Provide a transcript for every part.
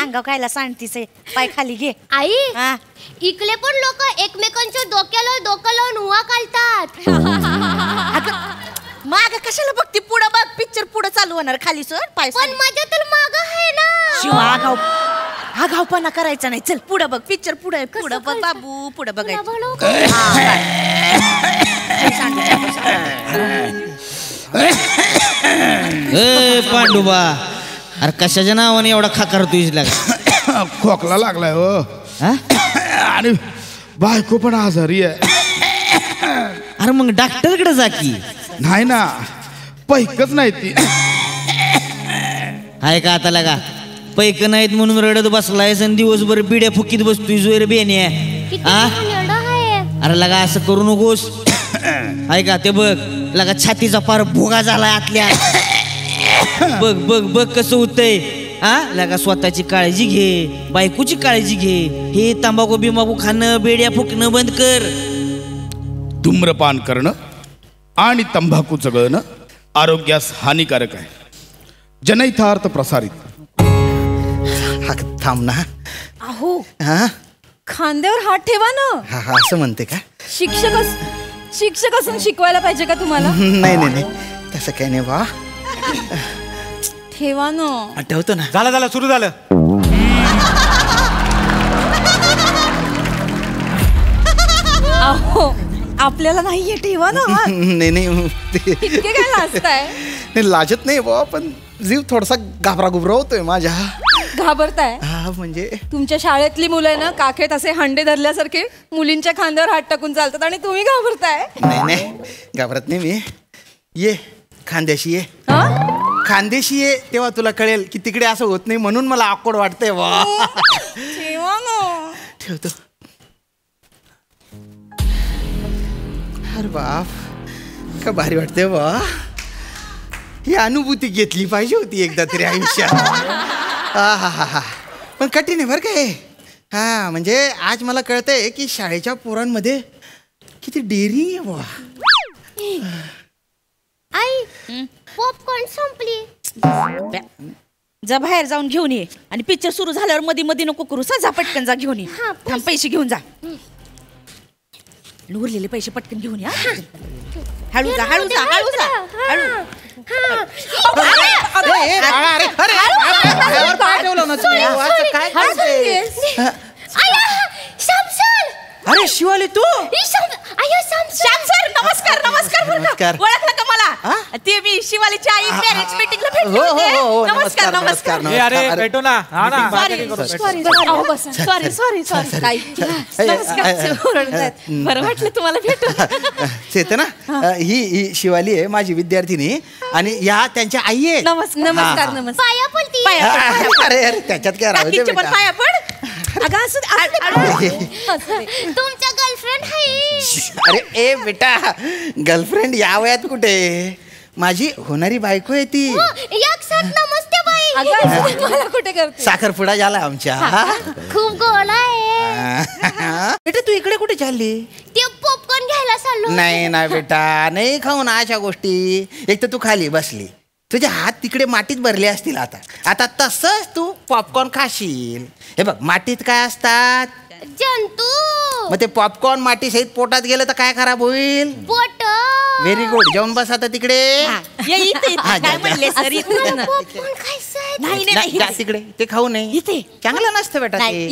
अंगाव खायला सांगतीस पाय खाली घे. आई इकडे पण लोक एकमेकांच्या डोक्याला डोकं लावून उवा घालतात. माग कशाला बघती, पुढं बघ, पिक्चर पुढं चालू होणार, खाली सर पाय. पण माझ्या तर माग आहे ना. शिवा आगावपणा करायचा नाही, चल पुढं बघ, पिक्चर पुढे पुढं बघ बाबू, पुढं बघायचं. पांडुबा, अरे कशाच्या नावाने एवढा खाकार तुझी लागा? खोकला लागलाय हो. आणि बायको पण आजारी आहे. अरे मग डॉक्टरकडे जा की. नाही ना, पैकच नाही ती. आहे का आता लागा? पैक नाहीत म्हणून रडत बसलायस आणि दिवसभर बिड्या फुकीत बसतोय जोर बेण्या. अरे लगा असं करू नकोस. आहे का ते बघ लगा, छातीचा पार भोगा झालाय आतल्या. बघ बघ बघ कसं होतंय. लगा स्वतःची काळजी घे, बायकोची काळजी घे. हे तंबाखू बिंबाखू खाणं, बेड्या फुकणं बंद कर. धूम्रपान करणं आणि तंबाखू चगळणं आरोग्यास हानिकारक आहे. जनहितार्थ प्रसारित. थांब ना. अहो खांद्यावर हात ठेवा ना. असं म्हणते का? शिक्षक असून शिकवायला पाहिजे का तुम्हाला? नाही नाही नाही, तसं काही नाही बा. ठेवा ना. ठेवतो ना. झालं सुरू झालं. अहो आपल्याला नाहीये, ठेवा ना. नाही नाही, इतके काय लाजताय? नाही लाजत नाही बा, पण जीव थोडासा घाबरा घुबरा होतोय माझ्या. घाबरताय? म्हणजे तुमच्या शाळेतली मुलं आहे ना, काखेत असे हंडे धरल्यासारखे मुलींच्या खांद्यावर हात टाकून चालतात आणि तुम्ही घाबरताय. नाही नाही, घाबरत नाही मी. ये खांद्याशी ये. खांद्याशी ये, तेव्हा तुला कळेल की तिकडे असं होत नाही, म्हणून मला ऑकवर्ड वाटतंय वा. ठेवा ना. ठेवतो. अरे बाप, का भारी वाटते वा. ही अनुभूती घेतली पाहिजे होती एकदा तरी आयुष्यात. हा पण कठीण आहे बरं काय. हा म्हणजे आज मला कळतंय की शाळेच्या पोरांमध्ये किती डेअरिंग आहे वा. आई पॉपकॉर्न संपली. जा बाहेर जाऊन घेऊन ये, आणि पिक्चर सुरू झाल्यावर मध्ये मध्ये नको करू. जा पटकन जा घेऊन ये. थांब, पैसे घेऊन जा. उरलेले पैसे पटकन घेऊन या. हळू जा हळू जा हळू जा हळू. अरे शिवाली तू? नमस्कार नमस्कार. ओळखलं का मला? ते मी शिवालीची आई पॅरेंट्स मीटिंगला भेटले होते. नमस्कार नमस्कार. अरे भेटो ना. सॉरी बरं वाटलं तुम्हाला भेटून. चेतना, ही शिवाली आहे माझी विद्यार्थिनी, आणि या त्यांच्या आई आहे. नमस्कार नमस्कार. पाया पडती. अरे अरे त्याच्यात काय राहू पण पाया पड. तुमच्या गर्लफ्रेंड आहे. अरे ए बेटा, गर्लफ्रेंड या वयात कुठे? माझी होणारी बायको आहे ती. एक साथ नमस्ते बाई. मला कुठे करते? साखरपुडा झाला आमच्या. खूप गोड आहे. बेटा तू इकडे कुठे चालली? ते पॉपकॉर्न घ्यायला चाललो. नाही ना बेटा, नाही खाऊ ना अशा गोष्टी. एक तर तू खाली बसली, तुझे हात तिकडे मातीत भरले असतील. आता तसंच तू पॉपकॉर्न खाशील. हे बघ, मातीत काय असतात? जंतू. मग ते पॉपकॉर्न माती सहित पोटात गेलं तर काय खराब होईल? पोट. Very good. जेवण बस आता तिकडे. काय म्हणले सर? पॉपकॉर्न खायचं. नाही जा तिकडे, ते खाऊ नये. इथे चांगलं नसतं बेटा ते.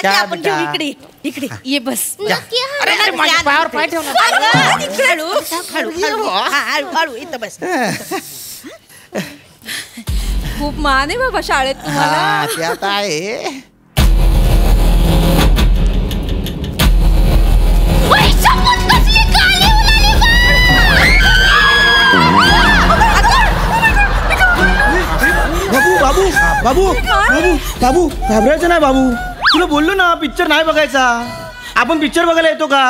आपण घेऊ इकडे. इकडे ये बस. अरे माझ्या पायावर पाय ठेवला. हळू इथं बस. खूप मान आहे बाबा शाळेत तुम्हाला. ते आता आहे. बाबू बाबू बाबू बाबू घाबरायचं नाही बाबू. तुला बोललो ना पिक्चर नाही बघायचा. आपण पिक्चर बघायला येतो का?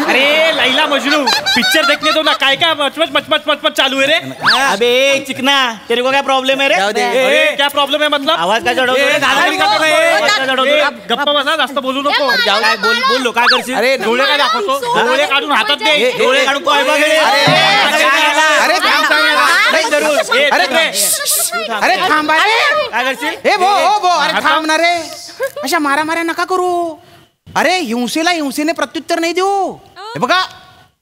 अरे लैला मजनू पिक्चर देखने दो ना. काय काय मच चालू है रे? अबे चिकना, तेरे को क्या प्रॉब्लेम है रे? अरे क्या प्रॉब्लेम है मतलब? आवाज काय चढवतो? गप्पा बसा, जास्त बोलू नको. बोललो काय करशील? अरे डोळे काय दाखवतो? डोळे काढून हातात दे. डोळे काढून काय बघ. अरे थांबा रे. काय करशील? हे भो अरे थांब ना रे. अशा माऱ्या नका करू. अरे हिंसेला हिंसेने प्रत्युत्तर नाही देऊ. हे बघा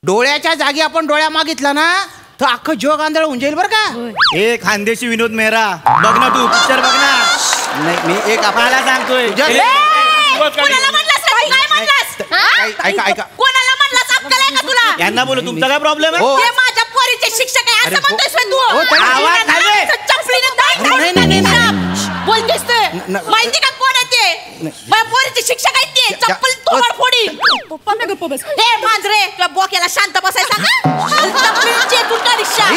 डोळ्याच्या जागी आपण डोळ्या मागितला ना तर अख्खं जग आंधळ होऊन जाईल बरं का. ए खानदेशी विनोद मेहरा बघ ना तू पिक्चर बघ ना. नाही मी एक मला सांगतोय कोणाला म्हणलास रे? काय म्हणलास? ऐका कोणाला म्हणलास? अक्कल आहे का तुला? यांना बोलू तुमचा काय प्रॉब्लेम आहे? हो. ते माझ्या पोरीचे शिक्षक आहे अरे असं हो. म्हणतोयस व्हय हो, तू? त्यांना आवाज खाली. चपलीने नाही, नाही, नाही. बोलतेस ते माहिती का कोण आहे ते? माझ्या पोरीचे शिक्षक आहेत ते. चप्पल तोड फोडी. पप्पा ना गप्प बस. हे मांजरे तुला बोक्याला शांत बसायचा का? चपलीने चेतून काढ रिक्षा.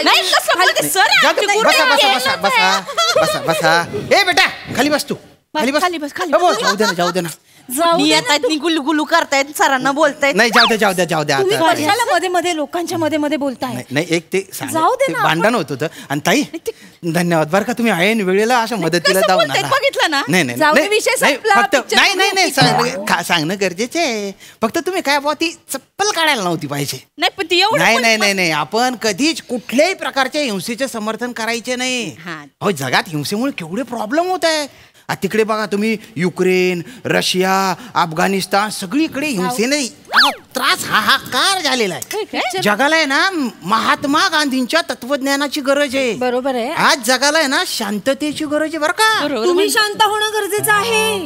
नाही कसं बोलते सर आहे, आमचे गुरु आहे. बसा ए बेटा खाली बस तू. खाली बस. खाली बस, खाली हो, बस. जाऊ दे ना. मी येतायत नि गुल्लू गुल्लू करतायत सरांना बोलतायत. नाही जाऊ द्या तुम्ही आता. कशाला मध्ये मध्ये लोकांच्या मध्ये मध्ये बोलताय? नाही एक ते जाऊ दे ना, भांडण होत होतं आणि ताई धन्यवाद बरं का तुम्ही ऐन वेळेला असं मदतीला कसं जाऊन बोलतायत आला. बघितलं ना? नाही जाऊ दे, विषय संपला, फक्त picture नाही बघू. सांगणं गरजेचे आहे. फक्त तुम्ही काय बुवा ती चप्पल काढायला नव्हती पाहिजे. नाही पण ती एवढं नाही आपण कधीच कुठल्याही प्रकारच्या हिंसेचे समर्थन करायचे नाही. हा. अहो जगात हिंसेमुळे केवढे प्रॉब्लेम होत आहे. तिकडे बघा तुम्ही युक्रेन रशिया अफगाणिस्तान सगळीकडे हिंसेने त्रास हाहाकार झालेला आहे. जगाला आहे ना महात्मा गांधींच्या तत्वज्ञानाची गरज आहे. बरोबर आहे. आज जगाला आहे ना शांततेची गरज आहे बरं का. तुम्ही शांत होणं गरजेचं आहे.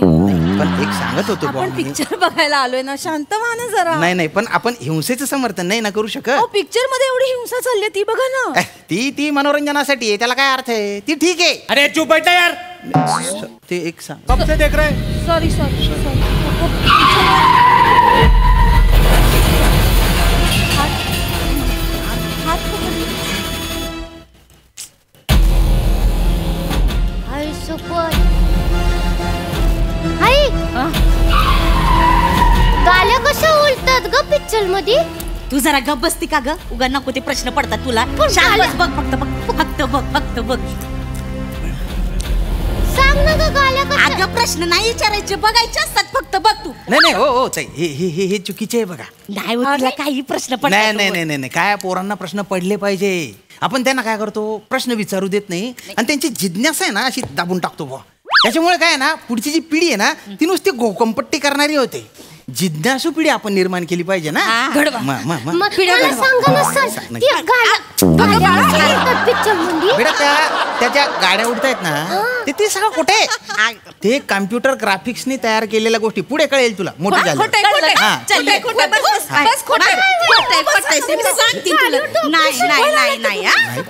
पण एक सांगत होतो बुवा आपण मी. पिक्चर बघायला आलोय ना, शांत व्हा ना जरा. नाही पण आपण हिंसेचं समर्थन नाही ना करू शकत. पिक्चर मध्ये एवढी हिंसा चालली ती बघा ना. ती मनोरंजनासाठी आहे. त्याला काय अर्थ आहे. ती ठीक आहे. अरे चुप बैठा यार. ते एक सांग. कब से देख रहे हैं? Sorry I super. आई गाल्या कशा उलटतात ग पिक्चर मध्ये? तू जरा गप बसती का ग? उगा नको ते प्रश्न पडतात तुला. पण शांत गाल्या- बस, बघ फक्त बघ. सांग ना ग गाल्या कशा. अगं प्रश्न नाही विचारायचे, बघायचे असतात फक्त. बघ तू. नाही हो ताई हे चुकीचे आहे बघा. नाही होत तुला काही प्रश्न पडतात. नाही काय पोरांना प्रश्न पडले पाहिजे. आपण त्यांना काय करतो प्रश्न विचारू देत नाही आणि त्यांची जिज्ञासा आहे ना अशी दाबून टाकतो बुवा. त्याच्यामुळे काय आहे ना पुढची जी पिढी आहे ना ती नुसती गोकंपट्टी करणारी होते. जिज्ञासू पिढी आपण निर्माण केली पाहिजे ना. घडवा. म- म- म- मग मला सांगा ना सर सांग. ती गाल्या पिक्चर मध्ये. बेटा त्याच्या गाड्या उडतायत ना ते सगळं कुठे ते कम्प्युटर ग्राफिक्सनी तयार केलेल्या गोष्टी. पुढे कळेल तुला मोठी झाली. हा.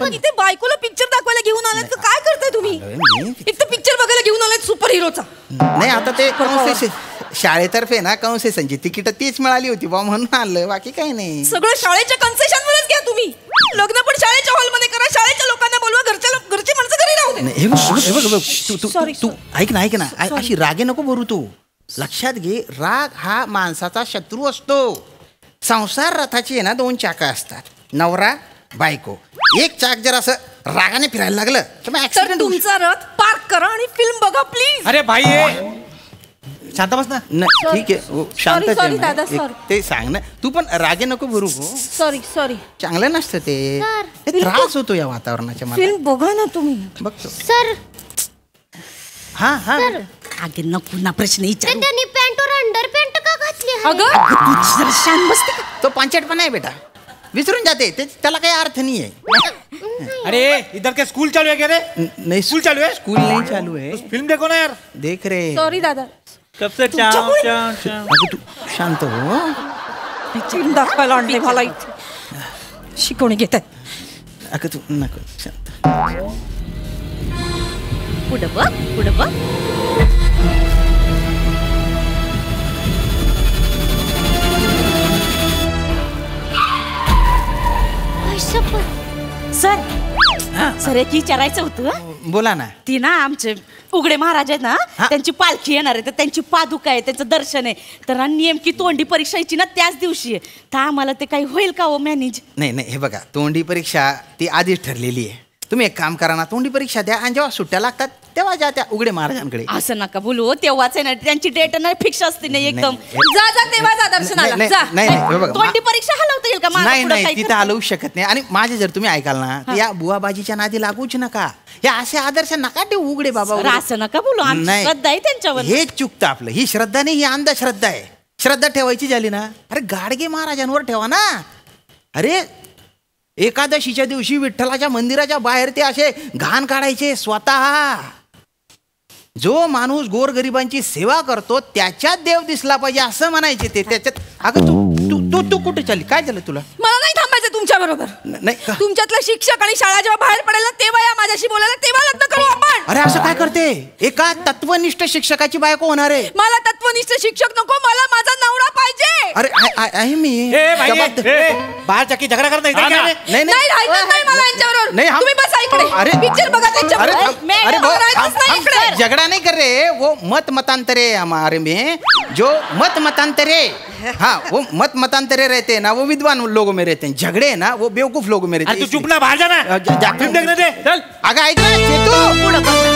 इथे बायकोला पिक्चर दाखवायला घेऊन आलात का? काय करताय तुम्ही? एक तर पिक्चर बघायला घेऊन आलात सुपर हिरोचा. नाही आता ते कन्सेशन शाळेतर्फे ना कन्सेशनची तिकीट तीच मिळाली होती बा म्हणून आलं. बाकी काही नाही. सगळं शाळेच्या कन्सेशनवरच घ्या तुम्ही. लग्न पण शाळेच्या हॉलमध्ये करा. शाळेच्या लोकांना बोलवा. घरची माणसं घरी राहू दे. नाही, हे बघ Sorry, तू ऐक ना अशी रागे नको भरू तू. लक्षात घे राग हा माणसाचा शत्रू असतो. संसार रथाची आहे ना 2 चाकं असतात. नवरा बायको. एक चाक जर असं रागाने फिरायला लागलं तर मग तर ऍक्सिडेंट तुमचा रथ पार्क करा आणि फिल्म बघा प्लीज. अरे भाई ये शांत बस ना. ठीक आहे हो, शांतच आहे sorry, मी. दादा, एक sorry. ते सांग ना तू पण रागे नको भरू हो. सॉरी चांगलं नसतं ते. ते त्रास होतो या वातावरणाच्या मला. फिल्म बघा ना तुम्ही. बघतो. सर हा अगे नको ना प्रश्न विचार. त्यांनी पॅन्टवर अंडर पॅन्ट का घातली आहे? अगं तू जरा शांत बसते का? तो पांचटपणा आहे बेटा. विसरून जाते त्याला काही अर्थ नाही आहे. अरे इधर के स्कूल चालू है क्या रे? नाही स्कूल चालू है? स्कूल नाही चालू आहे. फिल्म देखो ना यार. देख रे. सॉरी दादा. कब से अगं तू शांत हो. फिल्म दाखवायला आणले मला इथे. शिकवणी घेत आहे. अगं तू नको शांत. पुढं बघ. आई सुपर. सर एक विचारायचं होतं. बोला ना. ती ना आमचे उघडे महाराज आहेत ना त्यांची पालखी येणार आहे तर त्यांची पादुका आहे त्यांचं दर्शन आहे तर नेमकी तोंडी परीक्षाची ना त्याच दिवशी आहे तर आम्हाला ते काही होईल का हो मॅनेज? नाही हे बघा तोंडी परीक्षा ती आधीच ठरलेली आहे. तुम्ही एक काम करा ना तोंडी परीक्षा द्या आणि जेव्हा सुट्ट्या लागतात तेव्हा जा त्या उघडे महाराजांकडे. असं नका बोलू, तेव्हाच आहे ना, त्यांची डेट नाही फिक्स असते नाही एकदम. जा जा तेव्हा जा दर्शनाला जा. नाही तोंडी परीक्षा हलवता येईल का? नाही नाही तिथं हलवू शकत नाही. आणि माझे जर तुम्ही ऐकाल ना तर या बुवाबाजीच्या नादी लागूच नका. या असे आदर्श नका ठेवू उघडे बाबा. असं नका बोलू, आमची श्रद्धा आहे त्यांच्यावर. हेच चुकतं आपलं. ही श्रद्धा नाही, ही अंधश्रद्धा आहे. श्रद्धा ठेवायची झाली ना, अरे गाडगे महाराजांवर ठेवा ना. अरे एकादशीच्या दिवशी विठ्ठलाच्या मंदिराच्या बाहेर ते असे घाण काढायचे स्वतः. जो माणूस गोरगरिबांची सेवा करतो त्याच्यात देव दिसला पाहिजे असं म्हणायचे ते. त्याच्यात अगं तू कुठे चालली? काय झालं तुला? मला नाही थांबायचं तुमच्या बरोबर. नाही का? तुमच्यातला शिक्षक आणि शाळा जेव्हा बाहेर पडेल ना तेव्हा या माझ्याशी बोलायला, तेव्हा लग्न करू आपण. अरे असं काय करते? एका तत्वनिष्ठ शिक्षकाची बायको होणार आहे. मला तत्वनिष्ठ शिक्षक नको, मला माझा नवरा पाहिजे. अरे आहे मी बाहेर चक्की झगडा करता इथे काय रे? नाही नाही राहायचं नाही मला यांच्याबरोबर. नाही, तुम्ही बसा इकडे. अरे पिक्चर बघा त्यांच्याबरोबर. अरे राहायचंच नाही इकडे. झगड़ा नहीं कर रहे, वो मत मतांतरे हमारे में जो मत मतांतरे, हाँ वो मत मतांतरे रहते हैं ना, वो विद्वान लोगों में रहते हैं. झगड़े है ना वो बेवकूफ लोगों में रहते अरे हैं. तू चुप ना, बाहेर जा ना. जा- फिल्म देखने दे चल. अगं ऐक ना चेतू. पुढं बघ.